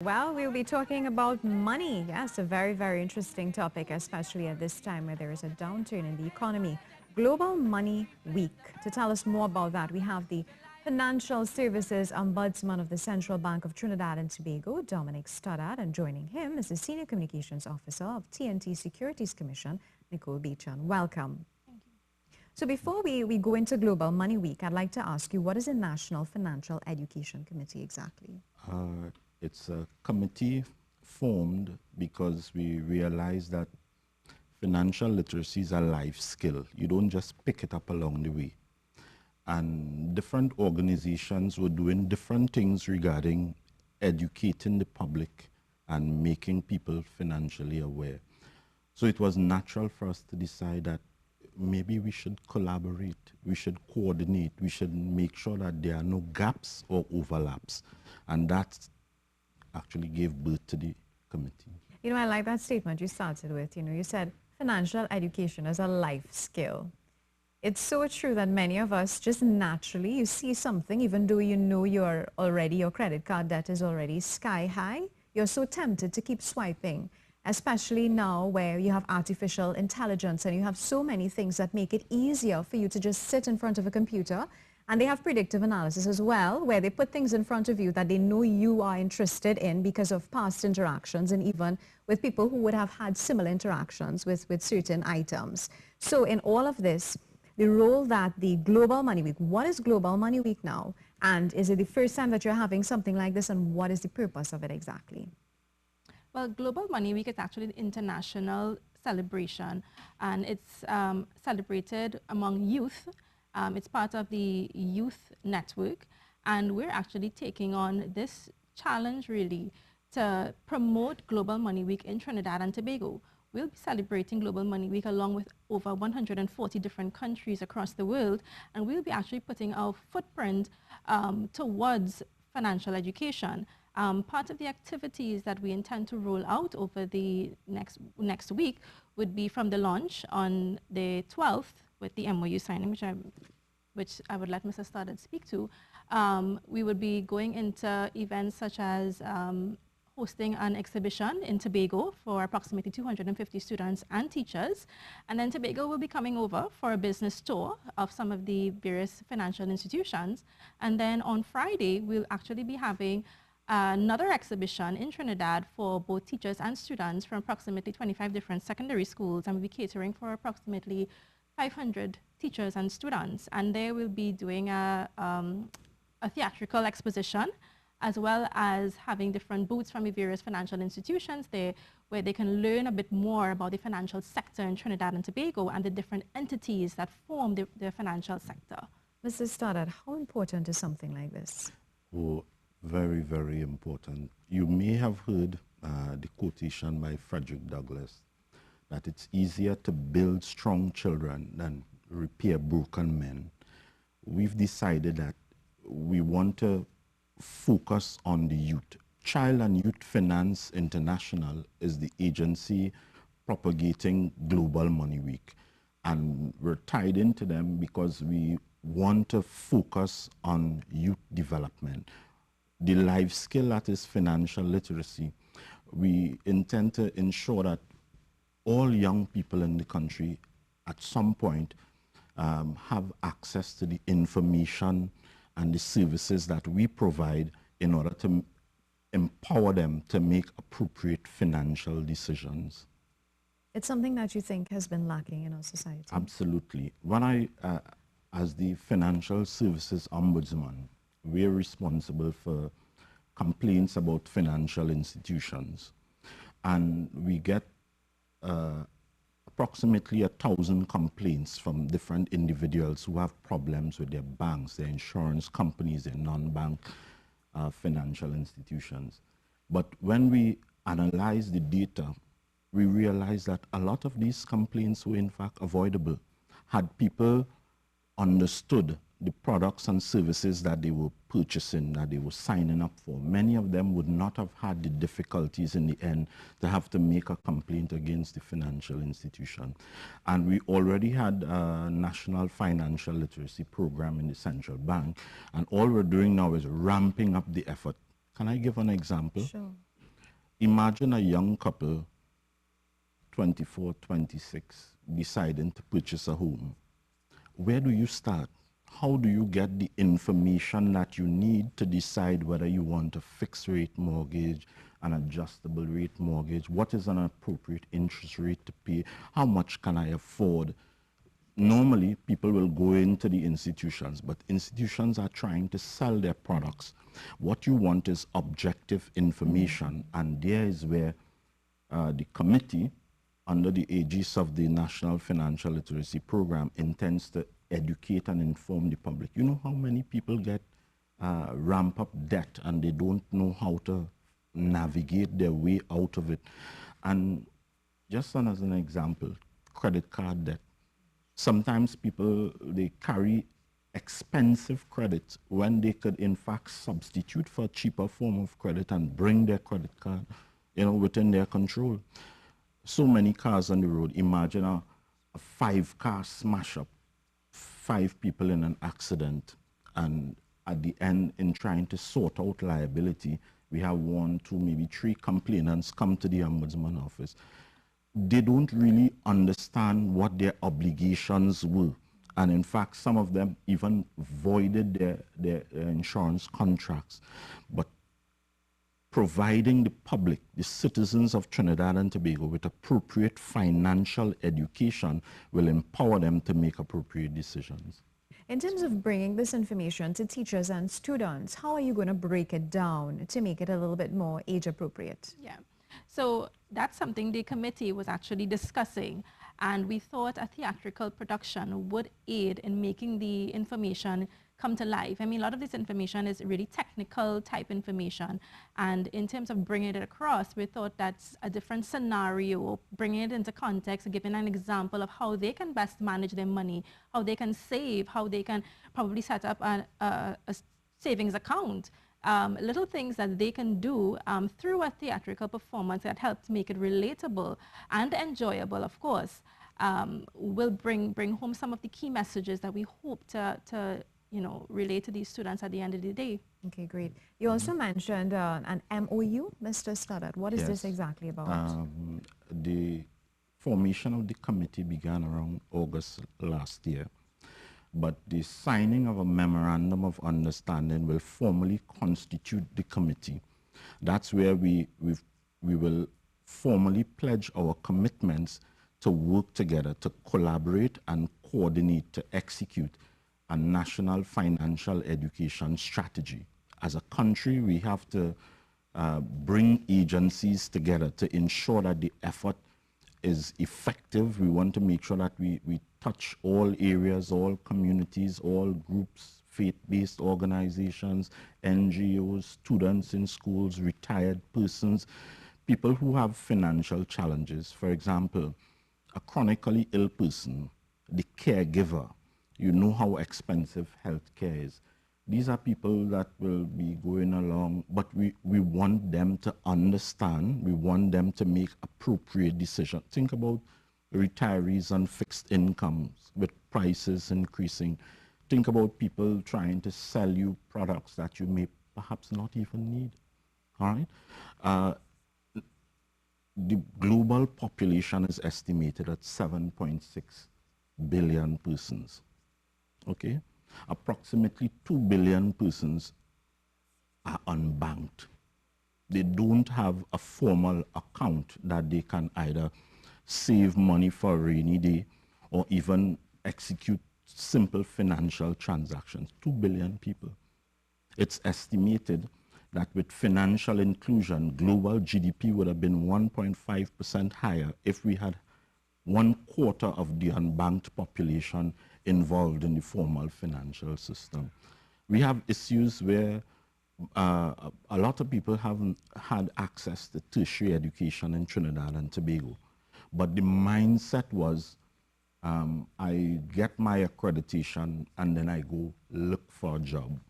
Well, we'll be talking about money. Yes, a very, very interesting topic, especially at this time where there is a downturn in the economy. Global Money Week. To tell us more about that, we have the Financial Services Ombudsman of the Central Bank of Trinidad and Tobago, Dominic Stoddard, and joining him is the Senior Communications Officer of TNT Securities Commission, Nicole Beechan. Welcome. Thank you. So before we go into Global Money Week, I'd like to ask you, what is the National Financial Education Committee exactly? It's a committee formed because we realize that financial literacy is a life skill. You don't just pick it up along the way. And different organizations were doing different things regarding educating the public and making people financially aware. So it was natural for us to decide that maybe we should collaborate, we should coordinate, we should make sure that there are no gaps or overlaps. And that's actually gave birth to the committee. You know, I like that statement you started with. You know, you said financial education is a life skill. It's so true that many of us just naturally, you see something, even though you know your credit card debt is already sky high, you're so tempted to keep swiping, especially now where you have artificial intelligence and you have so many things that make it easier for you to just sit in front of a computer. And they have predictive analysis as well, where they put things in front of you that they know you are interested in because of past interactions and even with people who would have had similar interactions with certain items. So in all of this, the role that the Global Money Week, what is Global Money Week now? And is it the first time that you're having something like this, and what is the purpose of it exactly? Well, Global Money Week is actually an international celebration, and it's celebrated among youth. It's part of the youth network, and we're actually taking on this challenge really to promote Global Money Week in Trinidad and Tobago. We'll be celebrating Global Money Week along with over 140 different countries across the world, and we'll be actually putting our footprint towards financial education. Part of the activities that we intend to roll out over the next week would be from the launch on the 12th with the MOU signing, which I would let Mr. Stoddard speak to. We would be going into events such as hosting an exhibition in Tobago for approximately 250 students and teachers. And then Tobago will be coming over for a business tour of some of the various financial institutions. And then on Friday, we'll actually be having another exhibition in Trinidad for both teachers and students from approximately 25 different secondary schools, and we'll be catering for approximately 500 teachers and students. And they will be doing a theatrical exposition, as well as having different booths from the various financial institutions there, where they can learn a bit more about the financial sector in Trinidad and Tobago and the different entities that form the financial sector. Mr. Stoddard, how important is something like this? Oh, very, very important. You may have heard the quotation by Frederick Douglass that it's easier to build strong children than repair broken men. We've decided that we want to focus on the youth. Child and Youth Finance International is the agency propagating Global Money Week. And we're tied into them because we want to focus on youth development. The life skill that is financial literacy, we intend to ensure that all young people in the country at some point have access to the information and the services that we provide in order to empower them to make appropriate financial decisions. It's something that you think has been lacking in our society? Absolutely. When I, as the Financial Services Ombudsman, we're responsible for complaints about financial institutions. And we get approximately 1,000 complaints from different individuals who have problems with their banks, their insurance companies, their non-bank financial institutions. But when we analyze the data, we realize that a lot of these complaints were in fact avoidable had people understood the products and services that they were purchasing, that they were signing up for. Many of them would not have had the difficulties in the end to have to make a complaint against the financial institution. And we already had a national financial literacy program in the central bank, and all we're doing now is ramping up the effort. Can I give an example? Sure. Imagine a young couple, 24, 26, deciding to purchase a home. Where do you start? How do you get the information that you need to decide whether you want a fixed rate mortgage, an adjustable rate mortgage? What is an appropriate interest rate to pay? How much can I afford? Normally, people will go into the institutions, but institutions are trying to sell their products. What you want is objective information, and there is where the committee, under the aegis of the National Financial Literacy Program, intends to educate and inform the public. You know how many people get ramp up debt and they don't know how to navigate their way out of it. And just as an example, credit card debt. Sometimes people, they carry expensive credit when they could in fact substitute for a cheaper form of credit and bring their credit card, within their control. So many cars on the road. Imagine a 5-car smash up, 5 people in an accident, and at the end, in trying to sort out liability, we have 1, 2, maybe 3 complainants come to the Ombudsman office. They don't really understand what their obligations were. And in fact, some of them even voided their insurance contracts. But providing the public, the citizens of Trinidad and Tobago, with appropriate financial education will empower them to make appropriate decisions. In terms of bringing this information to teachers and students, how are you going to break it down to make it a little bit more age appropriate? Yeah. So that's something the committee was actually discussing, and we thought a theatrical production would aid in making the information come to life. I mean, a lot of this information is really technical type information, and in terms of bringing it across, we thought that's a different scenario, bringing it into context, giving an example of how they can best manage their money, how they can save, how they can probably set up a savings account. Little things that they can do through a theatrical performance that helps make it relatable and enjoyable, of course, will bring home some of the key messages that we hope to relate to these students at the end of the day. Okay, great. You also mentioned an MOU, Mr. Stoddard. What is this exactly about? The formation of the committee began around August last year. But the signing of a memorandum of understanding will formally constitute the committee. That's where we will formally pledge our commitments to work together, to collaborate and coordinate to execute a national financial education strategy. As a country, we have to bring agencies together to ensure that the effort is effective. We want to make sure that we touch all areas, all communities, all groups, faith-based organizations, NGOs, students in schools, retired persons, people who have financial challenges. For example, a chronically ill person, the caregiver, you know how expensive healthcare is. These are people that will be going along, but we want them to understand, we want them to make appropriate decisions. Think about retirees on fixed incomes with prices increasing. Think about people trying to sell you products that you may perhaps not even need, all right? The global population is estimated at 7.6 billion persons, okay? Approximately 2 billion persons are unbanked. They don't have a formal account that they can either save money for a rainy day or even execute simple financial transactions. 2 billion people. It's estimated that with financial inclusion, global GDP would have been 1.5% higher if we had 1/4 of the unbanked population involved in the formal financial system. We have issues where a lot of people haven't had access to tertiary education in Trinidad and Tobago. But the mindset was, I get my accreditation and then I go look for a job.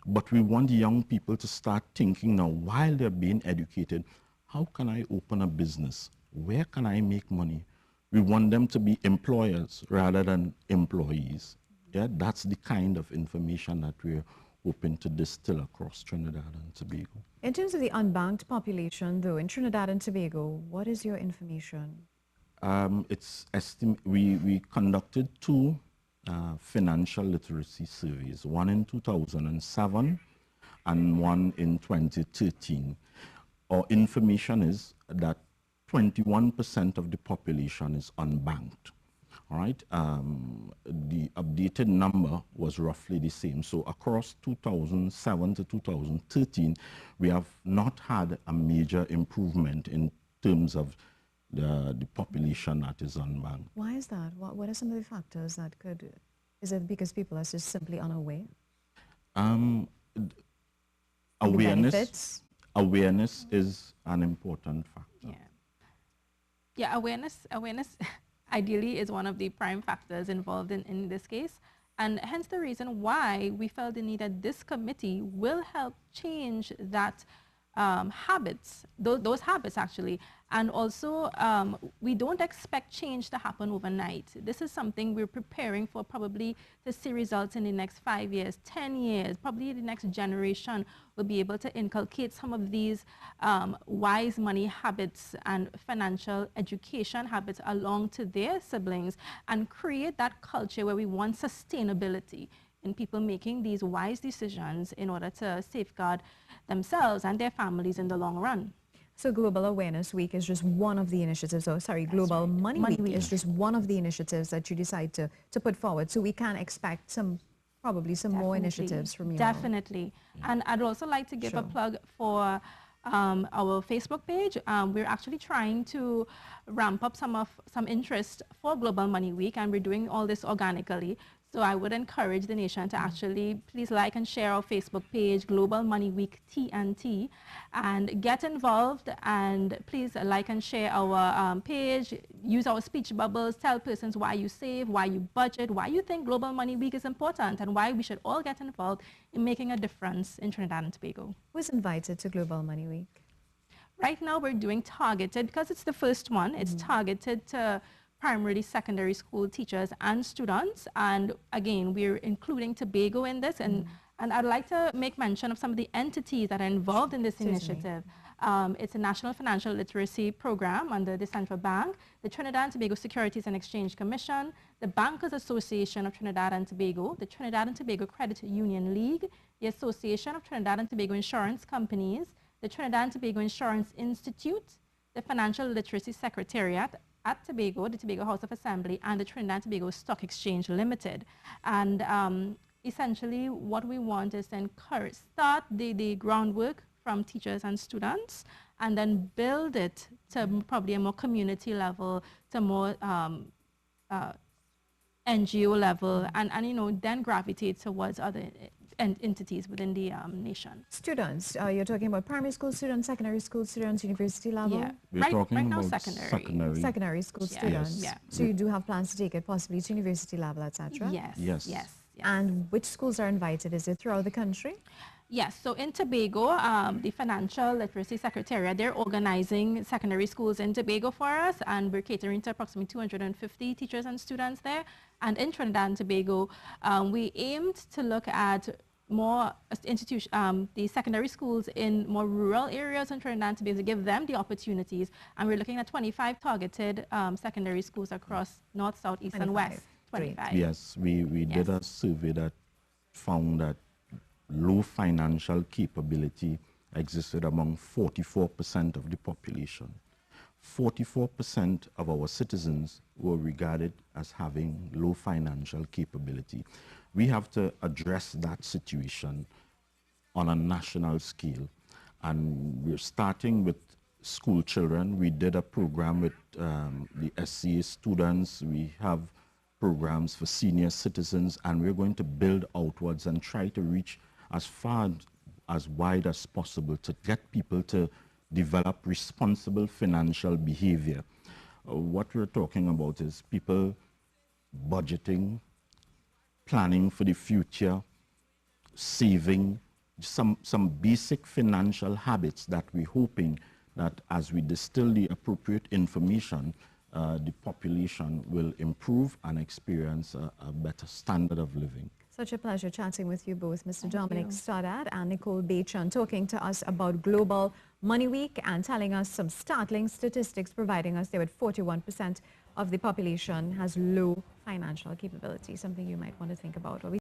But we want young people to start thinking now, while they're being educated, how can I open a business? Where can I make money? We want them to be employers rather than employees. Yeah, that's the kind of information that we're hoping to distill across Trinidad and Tobago. In terms of the unbanked population, though, in Trinidad and Tobago, what is your information? We conducted two financial literacy surveys, one in 2007 and one in 2013. Our information is that 21% of the population is unbanked. All right, the updated number was roughly the same. So across 2007 to 2013, we have not had a major improvement in terms of the population that is unbanked. Why is that? What are some of the factors that could, is it because people are just simply unaware? Awareness is an important factor. Yeah, awareness ideally is one of the prime factors involved in this case. And hence the reason why we felt the need that this committee will help change that habits, those habits actually. And also, we don't expect change to happen overnight. This is something we're preparing for, probably to see results in the next 5 years, 10 years, probably the next generation will be able to inculcate some of these wise money habits and financial education habits along to their siblings and create that culture where we want sustainability in people making these wise decisions in order to safeguard themselves and their families in the long run. So Global Awareness Week is just one of the initiatives, Global Money Week is just one of the initiatives that you decide to put forward. So we can expect probably some more initiatives from you. Definitely. And I'd also like to give a plug for our Facebook page. We're actually trying to ramp up some interest for Global Money Week, and we're doing all this organically. So I would encourage the nation to actually please like and share our Facebook page, Global Money Week TNT, and get involved, and please like and share our page, use our speech bubbles, tell persons why you save, why you budget, why you think Global Money Week is important, and why we should all get involved in making a difference in Trinidad and Tobago. Who's invited to Global Money Week? Right now we're doing targeted, because it's the first one, it's targeted to primarily secondary school teachers and students. And again, we're including Tobago in this. And I'd like to make mention of some of the entities that are involved in this initiative. It's a National Financial Literacy Program under the Central Bank, the Trinidad and Tobago Securities and Exchange Commission, the Bankers Association of Trinidad and Tobago, the Trinidad and Tobago Credit Union League, the Association of Trinidad and Tobago Insurance Companies, the Trinidad and Tobago Insurance Institute, the Financial Literacy Secretariat at Tobago, the Tobago House of Assembly, and the Trinidad and Tobago Stock Exchange Limited. And essentially what we want is to start the groundwork from teachers and students, and then build it to probably a more community level, to more NGO level, and then gravitate towards other entities within the nation. Students, you're talking about primary school students, secondary school students, university level? Yeah, We're talking right now about secondary school students. Yeah. So you do have plans to take it possibly to university level, etc.? Yes. And which schools are invited? Is it throughout the country? Yes, so in Tobago, the Financial Literacy Secretariat, they're organizing secondary schools in Tobago for us, and we're catering to approximately 250 teachers and students there. And in Trinidad and Tobago, we aimed to look at more the secondary schools in more rural areas in Trinidad and Tobago to give them the opportunities. And we're looking at 25 targeted secondary schools across north, south, east, and west. 25. Yes, we did a survey that found that low financial capability existed among 44% of the population. 44% of our citizens were regarded as having low financial capability. We have to address that situation on a national scale. And we're starting with school children. We did a program with the SCA students. We have programs for senior citizens, and we're going to build outwards and try to reach as far as wide as possible to get people to develop responsible financial behavior. What we're talking about is people budgeting, planning for the future, saving, some basic financial habits that we're hoping that as we distill the appropriate information, the population will improve and experience a better standard of living. Such a pleasure chatting with you both, Mr. Thank Dominic you. Stoddard and Nicole Bachan, talking to us about Global Money Week and telling us some startling statistics, providing us there with 41% of the population has low financial capability, something you might want to think about.